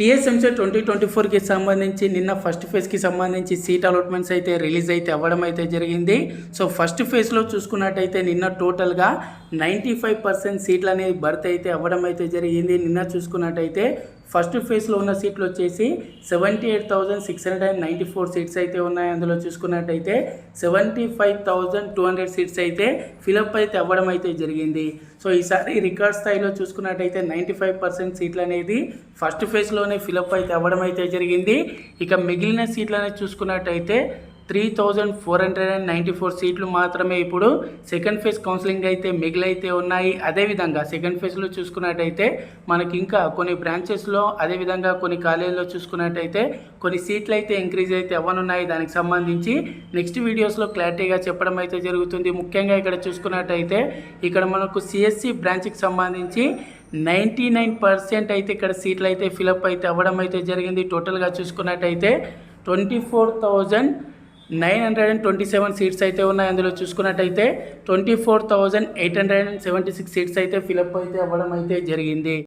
TSMC 2024కి సంబంధించి నిన్న first ఫేజ్కి సంబంధించి సీట్ అలాట్మెంట్స్ అయితే రిలీజ్ అయితే అవ్వడం అయితే జరిగింది. సో ఫస్ట్ ఫేజ్లో చూసుకున్నట్టయితే నిన్న టోటల్గా 95% సీట్లు అనేది భర్తీ అయితే అవ్వడం అయితే జరిగింది. నిన్న చూసుకున్నట్టయితే ఫస్ట్ ఫేజ్లో ఉన్న సీట్లు వచ్చేసి 78,694 సీట్స్ అయితే ఉన్నాయి. అందులో చూసుకున్నట్టయితే 75,200 సీట్స్ అయితే ఫిలప్ అయితే అవ్వడం అయితే జరిగింది. సో ఈసారి రికార్డ్ స్థాయిలో చూసుకున్నట్టయితే 95% సీట్లు అనేది ఫస్ట్ ఫేజ్లోనే ఫిలప్ అయితే అవ్వడం అయితే జరిగింది. ఇక మిగిలిన సీట్లు అనేది చూసుకున్నట్టయితే 3,494 సీట్లు మాత్రమే ఇప్పుడు సెకండ్ ఫేజ్ కౌన్సిలింగ్ అయితే మిగిలైతే ఉన్నాయి. అదేవిధంగా సెకండ్ ఫేజ్లో చూసుకున్నట్టయితే మనకి ఇంకా కొన్ని బ్రాంచెస్లో అదేవిధంగా కొన్ని కాలేజీలో చూసుకున్నట్టయితే కొన్ని సీట్లు అయితే ఇంక్రీజ్ అయితే అవ్వనున్నాయి. దానికి సంబంధించి నెక్స్ట్ వీడియోస్లో క్లారిటీగా చెప్పడం అయితే జరుగుతుంది. ముఖ్యంగా ఇక్కడ చూసుకున్నట్టయితే ఇక్కడ మనకు సిఎస్సి బ్రాంచ్కి సంబంధించి 99% అయితే ఇక్కడ సీట్లు అయితే ఫిలప్ అయితే అవ్వడం అయితే జరిగింది. టోటల్గా చూసుకున్నట్టయితే 24,927 సీట్స్ అయితే ఉన్నాయి. అందులో చూసుకున్నట్టయితే 24,876 సీట్స్ అయితే ఫిలప్ అయితే అవ్వడం అయితే జరిగింది.